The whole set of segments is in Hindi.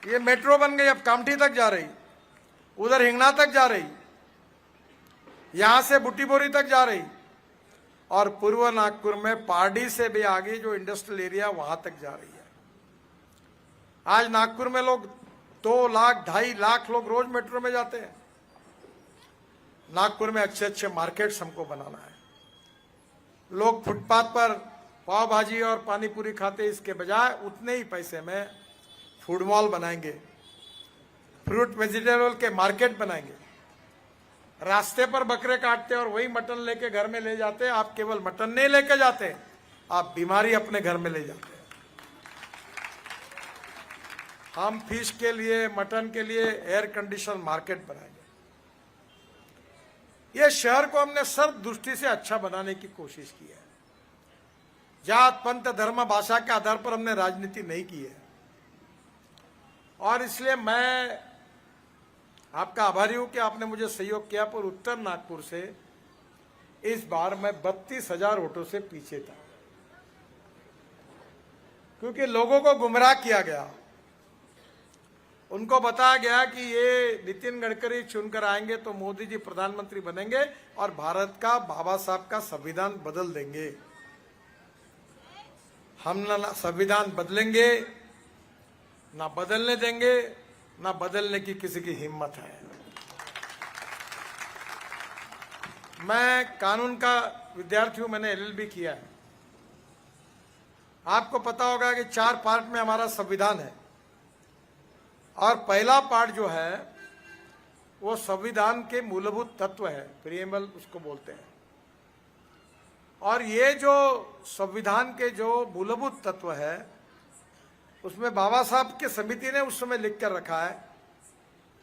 ये मेट्रो बन गई, अब कामठी तक जा रही, उधर हिंगना तक जा रही, यहां से बुट्टीबोरी तक जा रही, और पूर्व नागपुर में पारडी से भी आगे जो इंडस्ट्रियल एरिया वहां तक जा रही है। आज नागपुर में लोग 2 लाख 2.5 लाख लोग रोज मेट्रो में जाते हैं। नागपुर में अच्छे अच्छे मार्केट्स हमको बनाना है। लोग फुटपाथ पर पाव भाजी और पानी पूरी खाते, इसके बजाय उतने ही पैसे में फूड मॉल बनाएंगे, फ्रूट वेजिटेबल के मार्केट बनाएंगे। रास्ते पर बकरे काटते और वही मटन लेके घर में ले जाते। आप केवल मटन नहीं लेके जाते, आप बीमारी अपने घर में ले जाते हैं। हम फिश के लिए, मटन के लिए एयर कंडीशन मार्केट बनाएंगे। ये शहर को हमने सर्व दृष्टि से अच्छा बनाने की कोशिश की है। जात पंथ धर्म भाषा के आधार पर हमने राजनीति नहीं की है, और इसलिए मैं आपका आभारी हूं कि आपने मुझे सहयोग किया। पर उत्तर नागपुर से इस बार मैं 32,000 वोटों से पीछे था, क्योंकि लोगों को गुमराह किया गया। उनको बताया गया कि ये नितिन गडकरी चुनकर आएंगे तो मोदी जी प्रधानमंत्री बनेंगे और भारत का, बाबा साहब का संविधान बदल देंगे। हम ना संविधान बदलेंगे, ना बदलने देंगे, ना बदलने की किसी की हिम्मत है। मैं कानून का विद्यार्थी हूं, मैंने LLB किया है। आपको पता होगा कि 4 पार्ट में हमारा संविधान है, और पहला पार्ट जो है वो संविधान के मूलभूत तत्व है, प्रिएम्बल उसको बोलते हैं। और ये जो संविधान के जो मूलभूत तत्व है, उसमें बाबा साहब की समिति ने उस समय लिख कर रखा है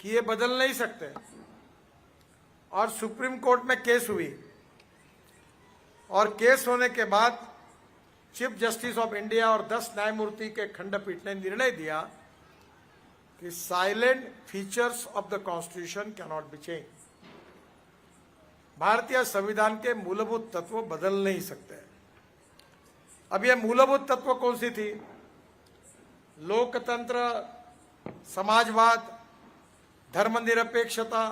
कि ये बदल नहीं सकते। और सुप्रीम कोर्ट में केस हुई, और केस होने के बाद चीफ जस्टिस ऑफ इंडिया और 10 न्यायमूर्ति के खंडपीठ ने निर्णय दिया कि salient features of the constitution can not be change. भारतीय संविधान के मूलभूत तत्व बदल नहीं सकते। अब ये मूलभूत तत्व कौन सी थी? लोकतंत्र, समाजवाद, धर्मनिरपेक्षता,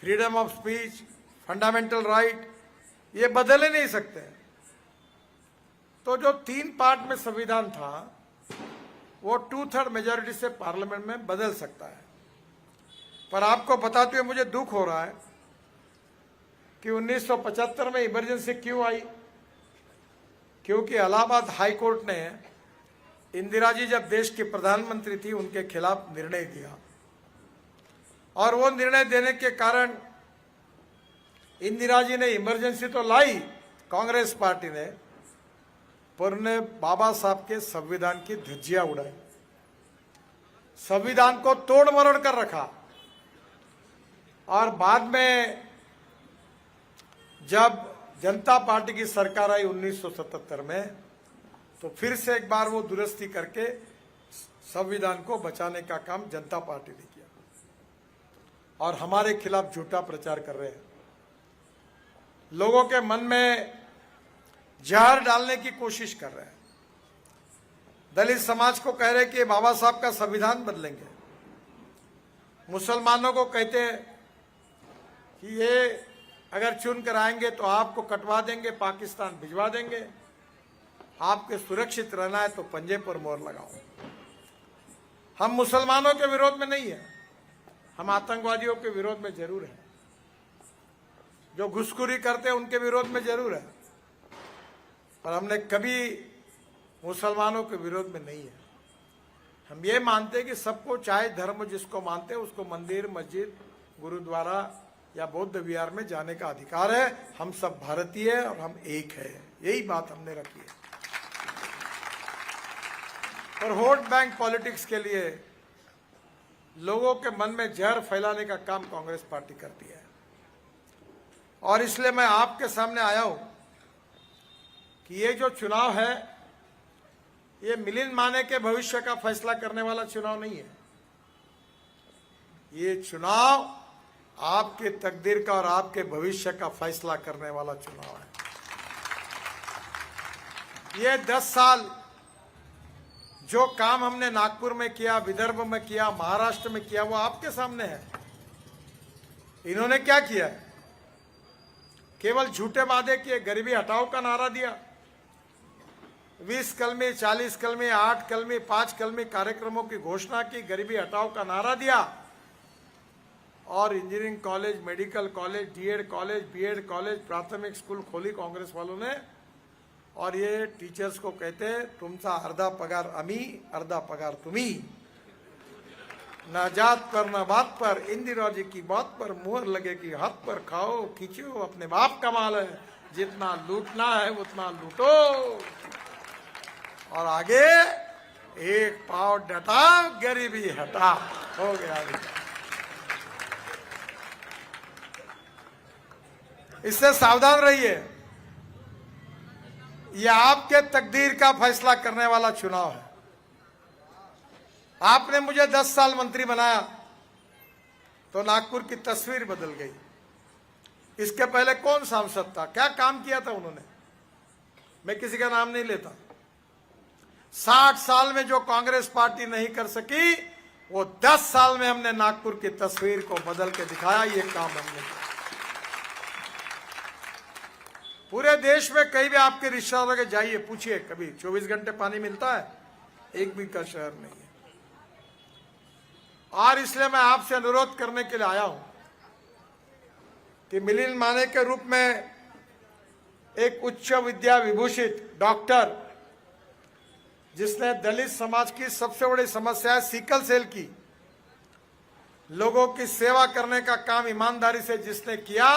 freedom of speech, fundamental right, ये बदल ही नहीं सकते। तो जो 3 पार्ट में संविधान था वो 2/3 मेजॉरिटी से पार्लियामेंट में बदल सकता है। पर आपको बताते हुए मुझे दुख हो रहा है कि 1975 में इमरजेंसी क्यों आई? क्योंकि इलाहाबाद हाई कोर्ट ने इंदिरा जी जब देश की प्रधानमंत्री थी उनके खिलाफ निर्णय दिया, और वो निर्णय देने के कारण इंदिरा जी ने इमरजेंसी तो लाई कांग्रेस पार्टी ने, पर उन्होंने बाबा साहब के संविधान की धज्जियां उड़ाई, संविधान को तोड़ मरोड़ कर रखा। और बाद में जब जनता पार्टी की सरकार आई 1977 में, तो फिर से एक बार वो दुरुस्ती करके संविधान को बचाने का काम जनता पार्टी ने किया, और हमारे खिलाफ झूठा प्रचार कर रहे हैं। लोगों के मन में जहर डालने की कोशिश कर रहे हैं। दलित समाज को कह रहे कि बाबा साहब का संविधान बदलेंगे। मुसलमानों को कहते हैं कि ये अगर चुन कर आएंगे तो आपको कटवा देंगे, पाकिस्तान भिजवा देंगे, आपके सुरक्षित रहना है तो पंजे पर मोहर लगाओ। हम मुसलमानों के विरोध में नहीं है, हम आतंकवादियों के विरोध में जरूर है। जो घुसखोरी करते हैं उनके विरोध में जरूर है, पर हमने कभी मुसलमानों के विरोध में नहीं है। हम ये मानते हैं कि सबको, चाहे धर्म जिसको मानते हैं उसको मंदिर, मस्जिद, गुरुद्वारा या बौद्ध विहार में जाने का अधिकार है। हम सब भारतीय हैं और हम एक है, यही बात हमने रखी है। और वोट बैंक पॉलिटिक्स के लिए लोगों के मन में जहर फैलाने का काम कांग्रेस पार्टी करती है, और इसलिए मैं आपके सामने आया हूं कि ये जो चुनाव है ये मिलिंद माने के भविष्य का फैसला करने वाला चुनाव नहीं है। ये चुनाव आपके तकदीर का और आपके भविष्य का फैसला करने वाला चुनाव है। ये 10 साल जो काम हमने नागपुर में किया, विदर्भ में किया, महाराष्ट्र में किया, वो आपके सामने है। इन्होंने क्या किया है? केवल झूठे वादे किए, गरीबी हटाओ का नारा दिया, 20 कलमी, 40 कलमी, 8 कलमी, 5 कलमी कार्यक्रमों की घोषणा की, गरीबी हटाओ का नारा दिया, और engineering college, medical college, DEd college, BEd college, प्राथमिक स्कूल खोली कांग्रेस वालों ने। और ये टीचर्स को कहते हैं तुमचा अर्धा पगार आम्ही, अर्धा पगार तुम्ही, ना जात पर ना बात पर, इंदिरा जी की बात पर मुहर लगेगी, हाथ पर खाओ खींचो, अपने बाप का माल है, जितना लूटना है उतना लूटो, और आगे एक पाव डटा, गरीबी हटा, हो गया। इससे सावधान रहिए, यह आपके तकदीर का फैसला करने वाला चुनाव है। आपने मुझे 10 साल मंत्री बनाया तो नागपुर की तस्वीर बदल गई। इसके पहले कौन सांसद था, क्या काम किया था उन्होंने, मैं किसी का नाम नहीं लेता। 60 साल में जो कांग्रेस पार्टी नहीं कर सकी, वो 10 साल में हमने नागपुर की तस्वीर को बदल के दिखाया। ये काम हमने किया। पूरे देश में कहीं भी आपके रिश्तेदारों के जाइए, पूछिए, कभी 24 घंटे पानी मिलता है? एक भी का शहर नहीं है। और इसलिए मैं आपसे अनुरोध करने के लिए आया हूं कि मिलिंद माने के रूप में एक उच्च विद्या विभूषित डॉक्टर, जिसने दलित समाज की सबसे बड़ी समस्या है सिकल सेल की, लोगों की सेवा करने का काम ईमानदारी से जिसने किया,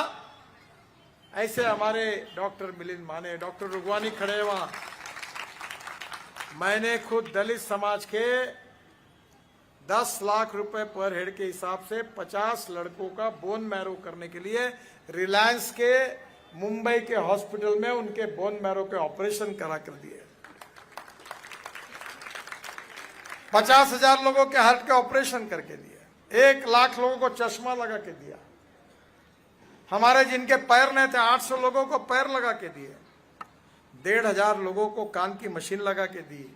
ऐसे हमारे डॉक्टर मिलिंद माने, डॉक्टर रुगवानी खड़े हैं वहां। मैंने खुद दलित समाज के 10 लाख रुपए पर हेड के हिसाब से 50 लड़कों का बोन मैरो करने के लिए रिलायंस के मुंबई के हॉस्पिटल में उनके बोन मैरो के ऑपरेशन करा कर दिए। 50,000 लोगों के हार्ट के ऑपरेशन करके दिए, 1 लाख लोगों को चश्मा लगा के दिया। हमारे जिनके पैर नहीं थे, 800 लोगों को पैर लगा के दिए, 1,500 लोगों को कान की मशीन लगा के दी।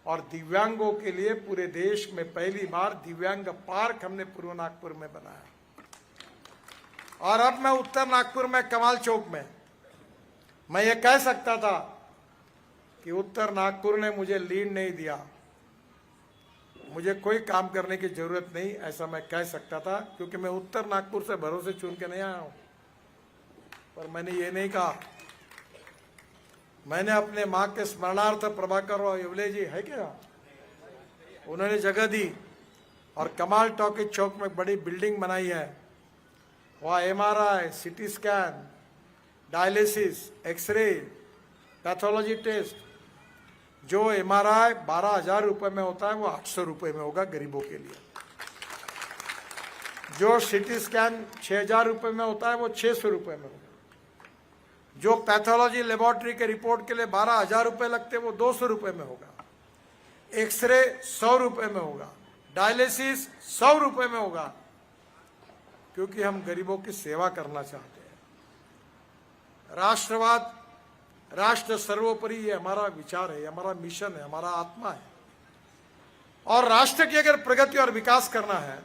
और दिव्यांगों के लिए पूरे देश में पहली बार दिव्यांग पार्क हमने पूर्व नागपुर में बनाया। और अब मैं उत्तर नागपुर में कमाल चौक में, मैं ये कह सकता था कि उत्तर नागपुर ने मुझे लीड नहीं दिया, मुझे कोई काम करने की जरूरत नहीं, ऐसा मैं कह सकता था, क्योंकि मैं उत्तर नागपुर से भरोसे चुन के नहीं आया हूं। पर मैंने ये नहीं कहा, मैंने अपने मां के स्मरणार्थ प्रभाकर राव येवले जी है क्या, उन्होंने जगह दी और कमाल टॉकीज चौक में बड़ी बिल्डिंग बनाई है। वहाँ MRI, CT scan, dialysis, X ray, pathology test, जो MRI 12,000 रुपए में होता है वो 800 रुपए में होगा गरीबों के लिए। जो CT स्कैन 6,000 रुपए में होता है वो 600 रुपए में होगा। जो पैथोलॉजी लेबोरेटरी के रिपोर्ट के लिए 12,000 रुपए लगते वो 200 रुपए में होगा। एक्सरे 100 रुपए में होगा, डायलिसिस 100 रुपए में होगा, क्योंकि हम गरीबों की सेवा करना चाहते हैं। राष्ट्रवाद, राष्ट्र सर्वोपरि, ये हमारा विचार है, हमारा मिशन है, हमारा आत्मा है। और राष्ट्र की अगर प्रगति और विकास करना है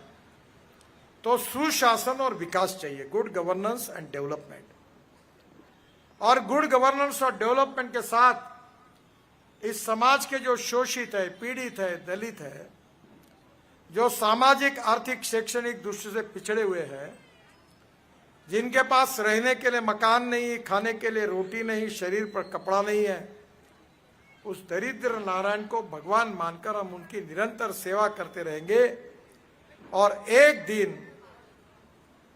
तो सुशासन और विकास चाहिए, गुड गवर्नेंस एंड डेवलपमेंट। और गुड गवर्नेंस और डेवलपमेंट के साथ इस समाज के जो शोषित है, पीड़ित है, दलित है, जो सामाजिक, आर्थिक, शैक्षणिक दृष्टि से पिछड़े हुए हैं, जिनके पास रहने के लिए मकान नहीं, खाने के लिए रोटी नहीं, शरीर पर कपड़ा नहीं है, उस दरिद्र नारायण को भगवान मानकर हम उनकी निरंतर सेवा करते रहेंगे। और एक दिन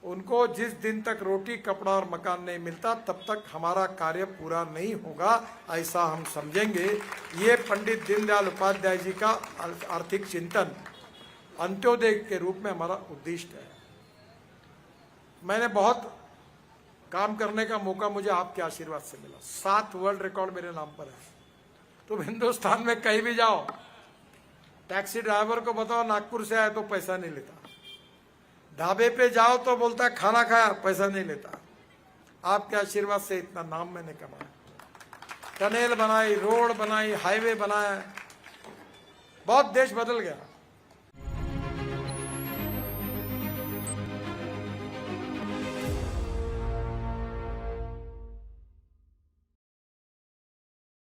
उनको, जिस दिन तक रोटी, कपड़ा और मकान नहीं मिलता, तब तक हमारा कार्य पूरा नहीं होगा, ऐसा हम समझेंगे। ये पंडित दीनदयाल उपाध्याय जी का आर्थिक चिंतन अंत्योदय के रूप में हमारा उद्देश्य है। मैंने बहुत काम करने का मौका मुझे आपके आशीर्वाद से मिला। 7 वर्ल्ड रिकॉर्ड मेरे नाम पर है। तुम हिंदुस्तान में कहीं भी जाओ, टैक्सी ड्राइवर को बताओ नागपुर से आए तो पैसा नहीं लेता, ढाबे पे जाओ तो बोलता खाना खाया, पैसा नहीं लेता। आपके आशीर्वाद से इतना नाम मैंने कमाया, टनल बनाई, रोड बनाई, हाईवे बनाया, बहुत देश बदल गया।